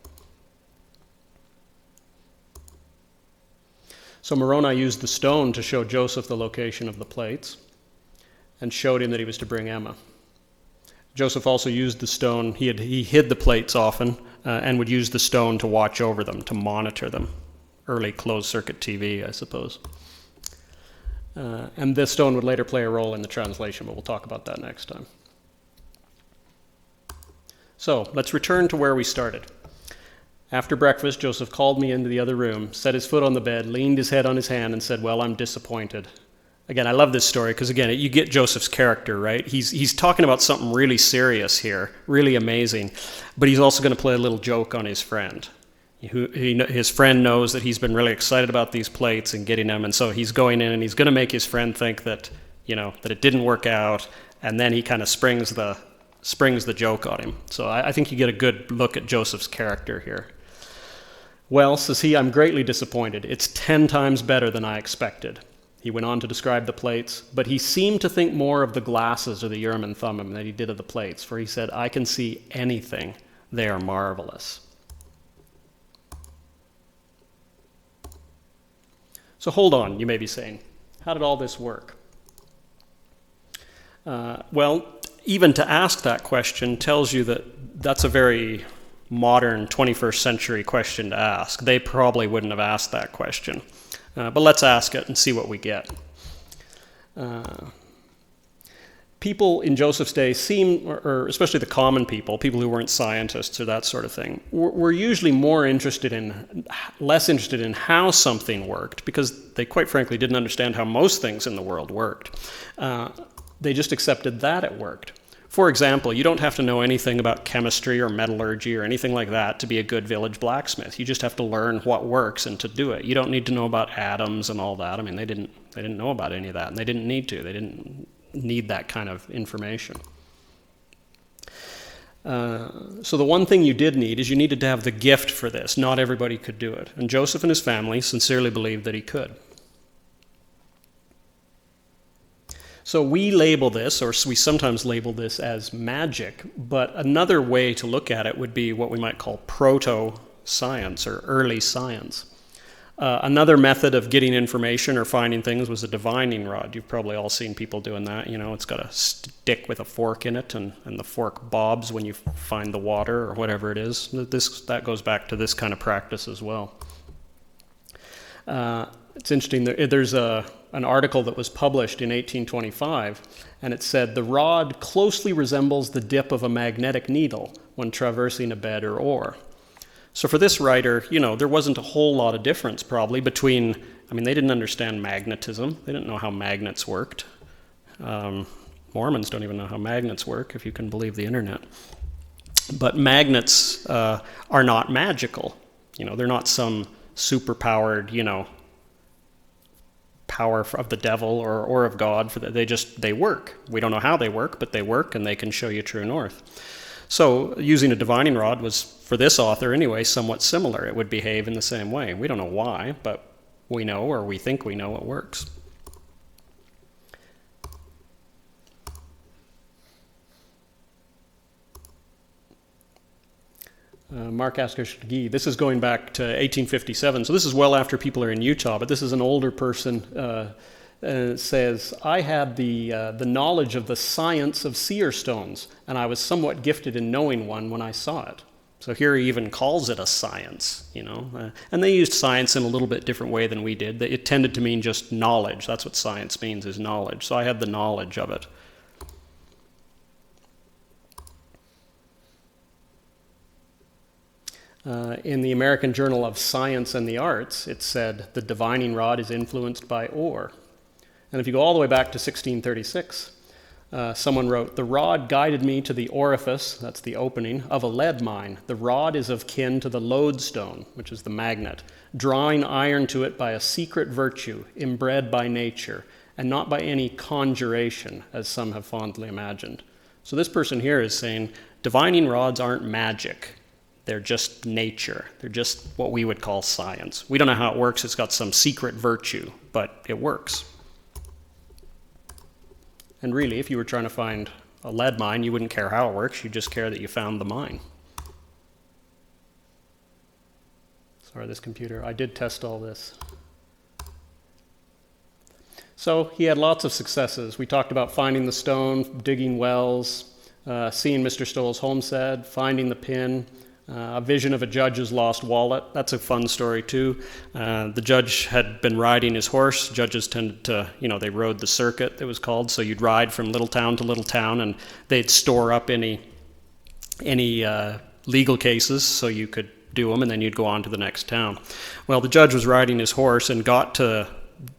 So Moroni used the stone to show Joseph the location of the plates and showed him that he was to bring Emma. Joseph also used the stone. He hid the plates often and would use the stone to watch over them, to monitor them. Early closed-circuit TV, I suppose. And this stone would later play a role in the translation, but we'll talk about that next time. So let's return to where we started. After breakfast, Joseph called me into the other room, set his foot on the bed, leaned his head on his hand, and said, "Well, I'm disappointed." Again, I love this story because, again, you get Joseph's character, right? He's talking about something really serious here, really amazing, but he's also going to play a little joke on his friend. His friend knows that he's been really excited about these plates and getting them, and so he's going in and he's going to make his friend think that, that it didn't work out, and then he kind of springs the joke on him. So I think you get a good look at Joseph's character here. "Well," says he, "I'm greatly disappointed. It's 10 times better than I expected." He went on to describe the plates, but he seemed to think more of the glasses or the Urim and Thummim than he did of the plates, for he said, "I can see anything. They are marvelous." So hold on, you may be saying. How did all this work? Well, even to ask that question tells you that that's a very modern 21st century question to ask. They probably wouldn't have asked that question. But let's ask it and see what we get. People in Joseph's day seem, or especially the common people who weren't scientists or that sort of thing, were usually less interested in how something worked, because they quite frankly didn't understand how most things in the world worked. They just accepted that it worked. For example, you don't have to know anything about chemistry or metallurgy or anything like that to be a good village blacksmith. You just have to learn what works and to do it. You don't need to know about atoms and all that. I mean, they didn't know about any of that, and they didn't need to. They didn't need that kind of information. So the one thing you did need is you needed to have the gift for this. Not everybody could do it. And Joseph and his family sincerely believed that he could. So we label this, or we sometimes label this as magic, but another way to look at it would be what we might call proto-science or early science. Another method of getting information or finding things was a divining rod. You've probably all seen people doing that. It's got a stick with a fork in it, and the fork bobs when you find the water or whatever it is. That goes back to this kind of practice as well. It's interesting, there's an article that was published in 1825, and it said, "The rod closely resembles the dip of a magnetic needle when traversing a bed or ore." So for this writer, there wasn't a whole lot of difference probably between, they didn't understand magnetism. They didn't know how magnets worked. Mormons don't even know how magnets work, if you can believe the internet. But magnets are not magical. They're not some super-powered, power of the devil or of God. They work. We don't know how they work, but they work, and they can show you true north. So using a divining rod was, for this author anyway, somewhat similar. It would behave in the same way. We don't know why, but we know, or we think we know, it works. Mark Askershgi, this is going back to 1857, so this is well after people are in Utah, but this is an older person, says, "I had the knowledge of the science of seer stones, and I was somewhat gifted in knowing one when I saw it." So here he even calls it a science, and they used science in a little bit different way than we did. It tended to mean just knowledge. That's what science means, is knowledge. So I had the knowledge of it. In the American Journal of Science and the Arts, it said, "The divining rod is influenced by ore." And if you go all the way back to 1636, Someone wrote, "The rod guided me to the orifice," that's the opening, "of a lead mine. The rod is of kin to the lodestone," which is the magnet, "drawing iron to it by a secret virtue, inbred by nature, and not by any conjuration, as some have fondly imagined." So this person here is saying, divining rods aren't magic. They're just nature. They're just what we would call science. We don't know how it works. It's got some secret virtue, but it works. And really, if you were trying to find a lead mine, you wouldn't care how it works. You'd just care that you found the mine. Sorry, this computer. I did test all this. So he had lots of successes. We talked about finding the stone, digging wells, seeing Mr. Stoll's homestead, finding the pin, a vision of a judge's lost wallet. That's a fun story too. The judge had been riding his horse. Judges tended to, they rode the circuit, it was called. So you'd ride from little town to little town, and they'd store up any legal cases so you could do them, and then you'd go on to the next town. Well, the judge was riding his horse and got to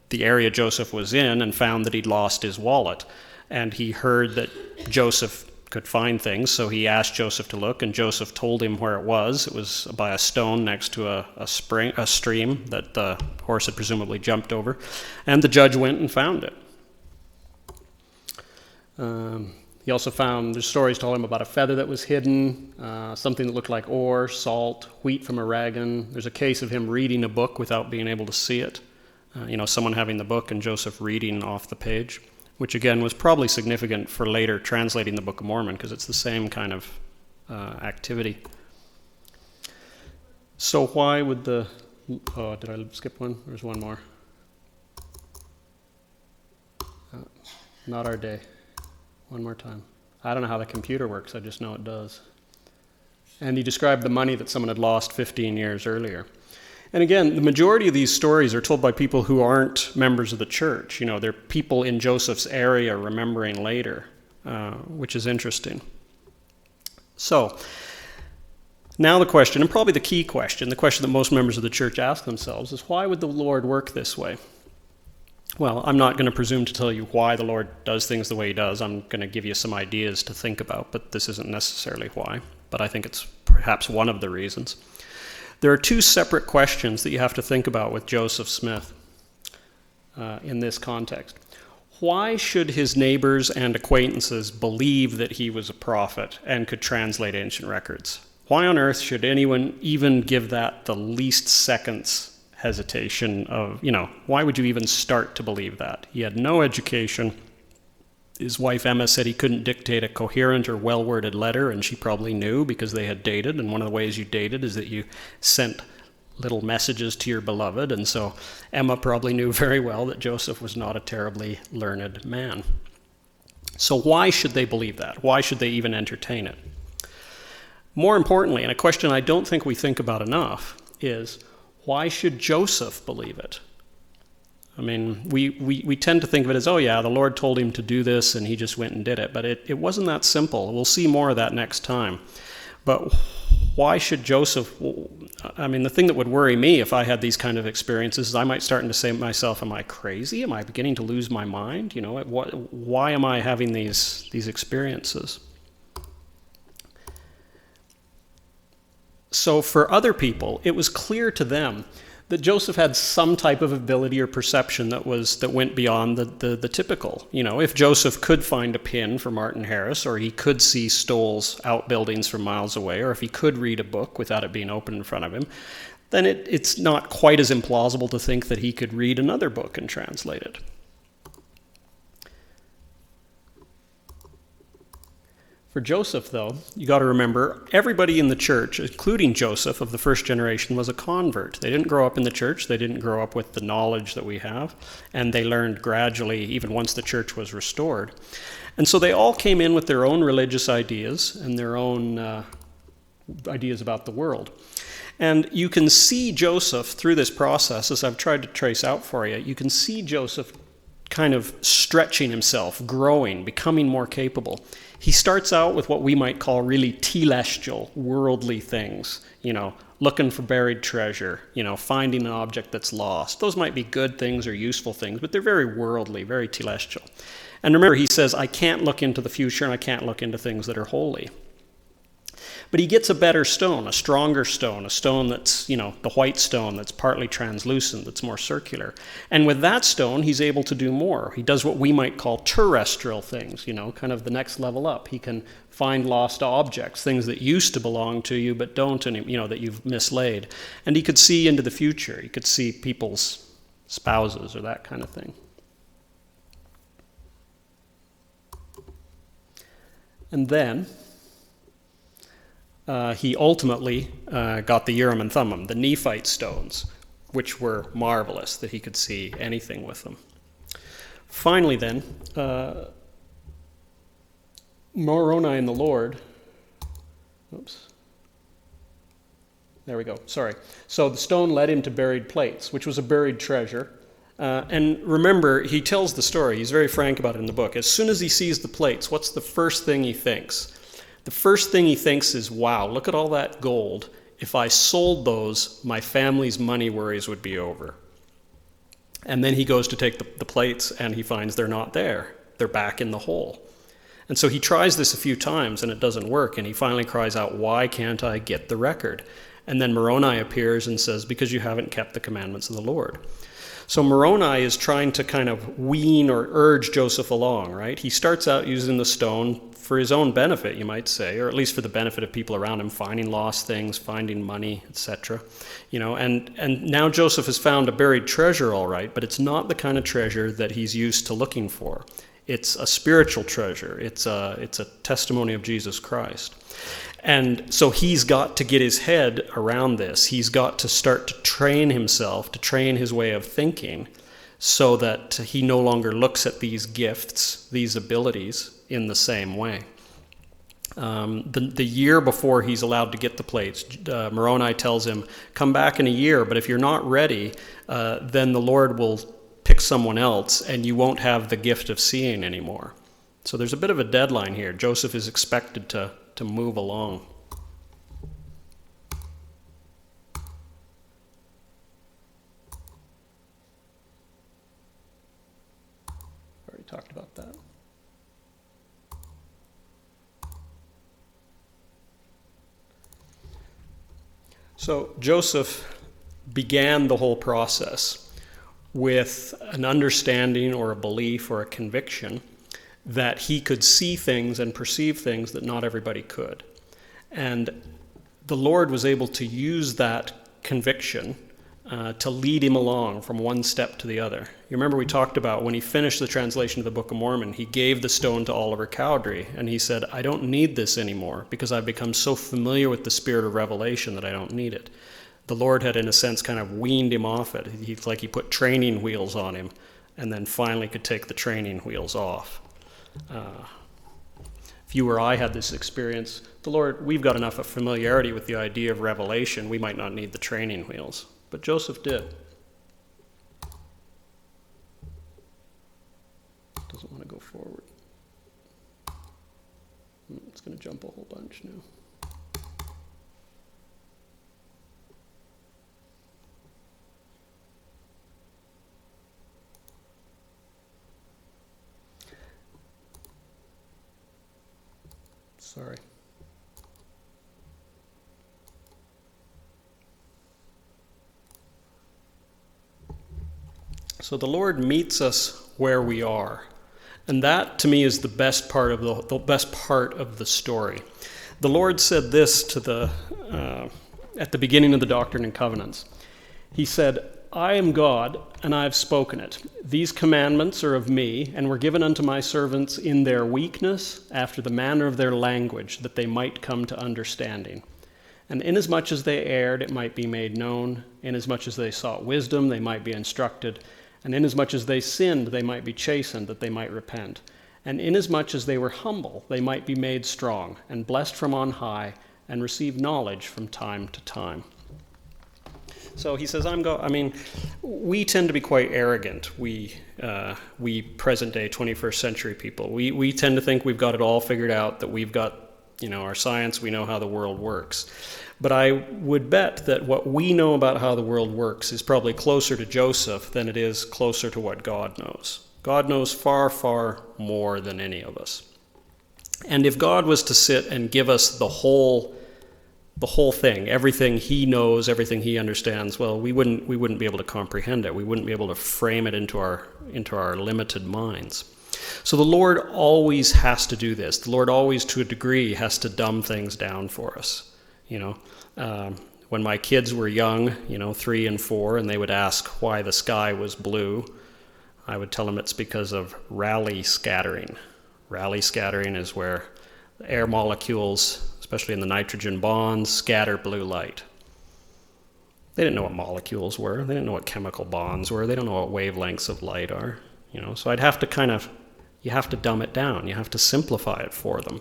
the area Joseph was in and found that he'd lost his wallet. And he heard that Joseph could find things, so he asked Joseph to look, and Joseph told him where it was. It was by a stone next to a stream that the horse had presumably jumped over, and the judge went and found it. He also found, there's stories told him about a feather that was hidden, something that looked like ore, salt, wheat from a wagon. There's a case of him reading a book without being able to see it. Someone having the book and Joseph reading off the page, which again was probably significant for later translating the Book of Mormon, because it's the same kind of activity. So why would did I skip one? There's one more. Not our day. One more time. I don't know how the computer works, I just know it does. And he described the money that someone had lost 15 years earlier. And again, the majority of these stories are told by people who aren't members of the church. They're people in Joseph's area remembering later, which is interesting. So, now the question, and probably the key question, the question that most members of the church ask themselves is, why would the Lord work this way? Well, I'm not going to presume to tell you why the Lord does things the way he does. I'm going to give you some ideas to think about, but this isn't necessarily why. But I think it's perhaps one of the reasons. There are two separate questions that you have to think about with Joseph Smith in this context. Why should his neighbors and acquaintances believe that he was a prophet and could translate ancient records? Why on earth should anyone even give that the least second's hesitation of, why would you even start to believe that? He had no education. His wife Emma said he couldn't dictate a coherent or well-worded letter, and she probably knew because they had dated, and one of the ways you dated is that you sent little messages to your beloved, and so Emma probably knew very well that Joseph was not a terribly learned man. So why should they believe that? Why should they even entertain it? More importantly, and a question I don't think we think about enough, is why should Joseph believe it? I mean, we tend to think of it as, oh yeah, the Lord told him to do this and he just went and did it. But it wasn't that simple. We'll see more of that next time. But why should Joseph, the thing that would worry me if I had these kind of experiences is I might start to say to myself, am I crazy? Am I beginning to lose my mind? Why am I having these experiences? So for other people, it was clear to them that Joseph had some type of ability or perception that went beyond the typical. If Joseph could find a pin for Martin Harris, or he could see Stoll's outbuildings from miles away, or if he could read a book without it being open in front of him, then it's not quite as implausible to think that he could read another book and translate it. For Joseph, though, you got to remember, everybody in the church, including Joseph of the first generation, was a convert. They didn't grow up in the church. They didn't grow up with the knowledge that we have. And they learned gradually, even once the church was restored. And so they all came in with their own religious ideas and their own ideas about the world. And you can see Joseph through this process, as I've tried to trace out for you, you can see Joseph kind of stretching himself, growing, becoming more capable. He starts out with what we might call really telestial, worldly things, looking for buried treasure, finding an object that's lost. Those might be good things or useful things, but they're very worldly, very telestial. And remember, he says, I can't look into the future and I can't look into things that are holy. But he gets a better stone, a stronger stone, a stone that's, the white stone that's partly translucent, that's more circular. And with that stone, he's able to do more. He does what we might call terrestrial things, kind of the next level up. He can find lost objects, things that used to belong to you but don't, that you've mislaid. And he could see into the future. He could see people's spouses or that kind of thing. And then he ultimately got the Urim and Thummim, the Nephite stones, which were marvelous, that he could see anything with them. Finally then, Moroni and the Lord, there we go, sorry. So the stone led him to buried plates, which was a buried treasure. And remember, he tells the story, he's very frank about it in the book. As soon as he sees the plates, what's the first thing he thinks? The first thing he thinks is, wow, look at all that gold. If I sold those, my family's money worries would be over. And then he goes to take the plates and he finds they're not there. They're back in the hole. And so he tries this a few times and it doesn't work. And he finally cries out, why can't I get the record? And then Moroni appears and says, because you haven't kept the commandments of the Lord. So Moroni is trying to kind of wean or urge Joseph along, right? He starts out using the stone for his own benefit, you might say, or at least for the benefit of people around him, finding lost things, finding money, etc. And now Joseph has found a buried treasure, all right, but it's not the kind of treasure that he's used to looking for. It's a spiritual treasure. It's a testimony of Jesus Christ. And so he's got to get his head around this. He's got to start to train himself, to train his way of thinking, so that he no longer looks at these gifts, these abilities, in the same way. The year before he's allowed to get the plates, Moroni tells him, come back in a year, but if you're not ready, then the Lord will pick someone else and you won't have the gift of seeing anymore. So there's a bit of a deadline here. Joseph is expected to move along. Already talked about that. So Joseph began the whole process with an understanding or a belief or a conviction that he could see things and perceive things that not everybody could. And the Lord was able to use that conviction to lead him along from one step to the other. You remember we talked about when he finished the translation of the Book of Mormon, he gave the stone to Oliver Cowdery, and he said, I don't need this anymore because I've become so familiar with the spirit of revelation that I don't need it. The Lord had, in a sense, kind of weaned him off it. He put training wheels on him and then finally could take the training wheels off. If you or I had this experience, the Lord, we've got enough of familiarity with the idea of revelation, we might not need the training wheels. But Joseph did. Doesn't want to go forward. It's going to jump a whole bunch now. Sorry. So the Lord meets us where we are, and that to me is the best part of the story. The Lord said this to at the beginning of the Doctrine and Covenants. He said, I am God, and I have spoken it. These commandments are of me, and were given unto my servants in their weakness, after the manner of their language, that they might come to understanding. And inasmuch as they erred, it might be made known. Inasmuch as they sought wisdom, they might be instructed. And inasmuch as they sinned, they might be chastened, that they might repent. And inasmuch as they were humble, they might be made strong, and blessed from on high, and receive knowledge from time to time. So he says, we tend to be quite arrogant. We present day 21st century people. We tend to think we've got it all figured out, that we've got, our science, we know how the world works. But I would bet that what we know about how the world works is probably closer to Joseph than it is closer to what God knows. God knows far, far more than any of us. And if God was to sit and give us the whole thing, everything he knows, everything he understands, well, we wouldn't be able to comprehend it. We wouldn't be able to frame it into our limited minds. So the Lord always has to do this. The Lord always, to a degree, has to dumb things down for us. When my kids were young, 3 and 4, and they would ask why the sky was blue, I would tell them it's because of Rayleigh scattering. Rayleigh scattering is where the air molecules, especially in the nitrogen bonds, scatter blue light. They didn't know what molecules were. They didn't know what chemical bonds were. They don't know what wavelengths of light are. So I'd have to you have to dumb it down. You have to simplify it for them.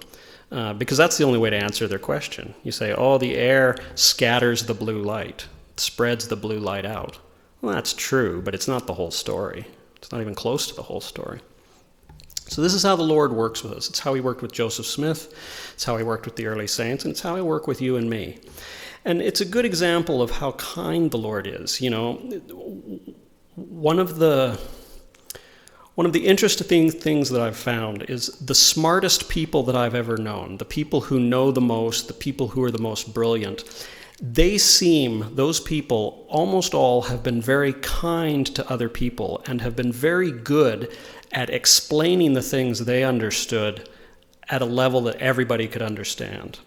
Because that's the only way to answer their question. You say, the air scatters the blue light, spreads the blue light out. Well, that's true, but it's not the whole story. It's not even close to the whole story. So this is how the Lord works with us. It's how he worked with Joseph Smith. It's how he worked with the early saints, and it's how he worked with you and me. And it's a good example of how kind the Lord is. One of the interesting things that I've found is the smartest people that I've ever known, the people who know the most, the people who are the most brilliant, those people, almost all, have been very kind to other people and have been very good at explaining the things they understood at a level that everybody could understand.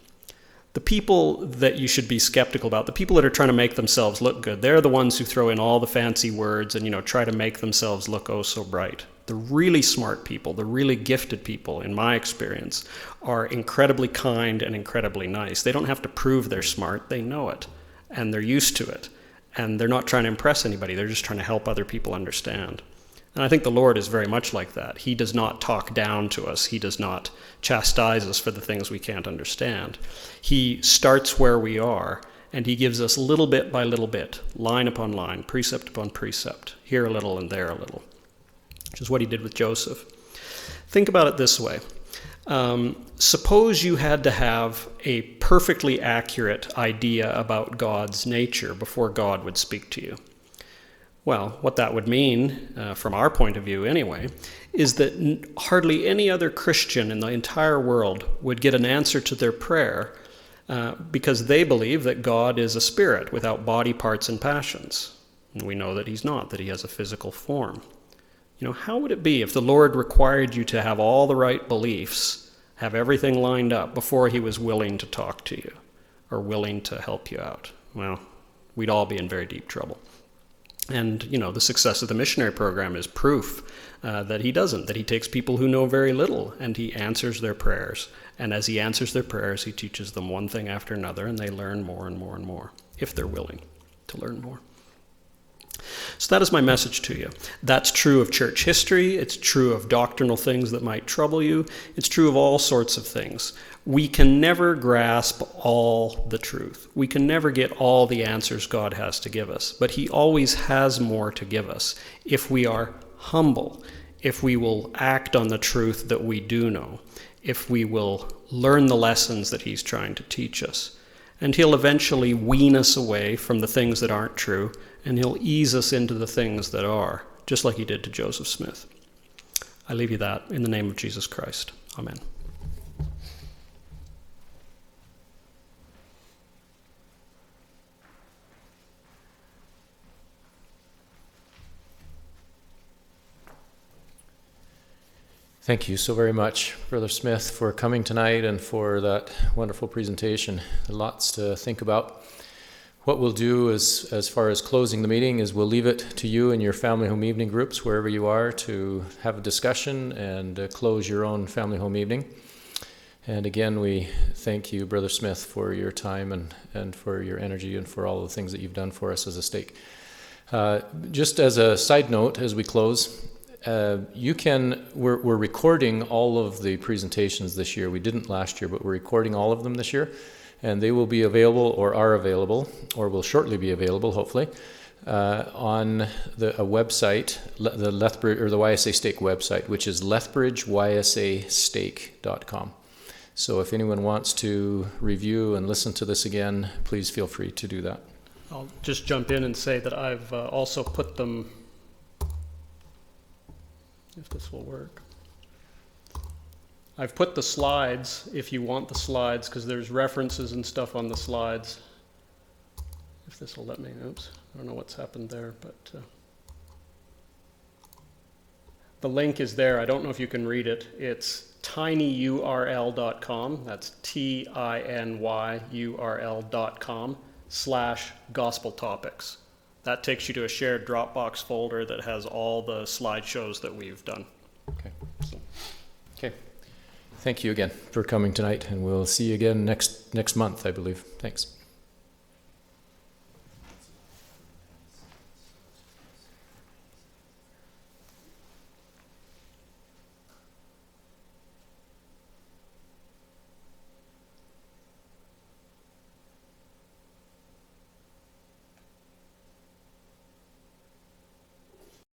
The people that you should be skeptical about, the people that are trying to make themselves look good, they're the ones who throw in all the fancy words and, try to make themselves look oh so bright. The really smart people, the really gifted people, in my experience, are incredibly kind and incredibly nice. They don't have to prove they're smart. They know it, and they're used to it. And they're not trying to impress anybody. They're just trying to help other people understand. And I think the Lord is very much like that. He does not talk down to us. He does not chastise us for the things we can't understand. He starts where we are, and he gives us little bit by little bit, line upon line, precept upon precept, here a little and there a little, which is what he did with Joseph. Think about it this way. Suppose you had to have a perfectly accurate idea about God's nature before God would speak to you. Well, what that would mean, from our point of view anyway, is that hardly any other Christian in the entire world would get an answer to their prayer because they believe that God is a spirit without body parts and passions. And we know that he's not, that he has a physical form. How would it be if the Lord required you to have all the right beliefs, have everything lined up before he was willing to talk to you or willing to help you out? Well, we'd all be in very deep trouble. And, the success of the missionary program is proof that he doesn't, that he takes people who know very little and he answers their prayers. And as he answers their prayers, he teaches them one thing after another, and they learn more and more and more, if they're willing to learn more. So that is my message to you. That's true of church history. It's true of doctrinal things that might trouble you. It's true of all sorts of things. We can never grasp all the truth. We can never get all the answers God has to give us, but he always has more to give us if we are humble, if we will act on the truth that we do know, if we will learn the lessons that he's trying to teach us. And he'll eventually wean us away from the things that aren't true, and he'll ease us into the things that are, just like he did to Joseph Smith. I leave you that in the name of Jesus Christ. Amen. Thank you so very much, Brother Smith, for coming tonight and for that wonderful presentation. Lots to think about. What we'll do is, as far as closing the meeting, is we'll leave it to you and your family home evening groups, wherever you are, to have a discussion and close your own family home evening. And again, we thank you, Brother Smith, for your time and for your energy and for all the things that you've done for us as a stake. Just as a side note, as we close, we're recording all of the presentations this year. We didn't last year, but we're recording all of them this year. and they will be available or are available or will shortly be available, hopefully, on a website, the Lethbridge or the YSA Stake website, which is lethbridgeysa.stake.com. So if anyone wants to review and listen to this again, please feel free to do that. I'll just jump in and say that I've also put them, if this will work. I've put the slides, if you want the slides, because there's references and stuff on the slides. If this will let me, oops, I don't know what's happened there, but the link is there. I don't know if you can read it. It's tinyurl.com, that's tinyurl.com/gospel topics. That takes you to a shared Dropbox folder that has all the slideshows that we've done. Okay. Okay. Thank you again for coming tonight, and we'll see you again next month, I believe. Thanks.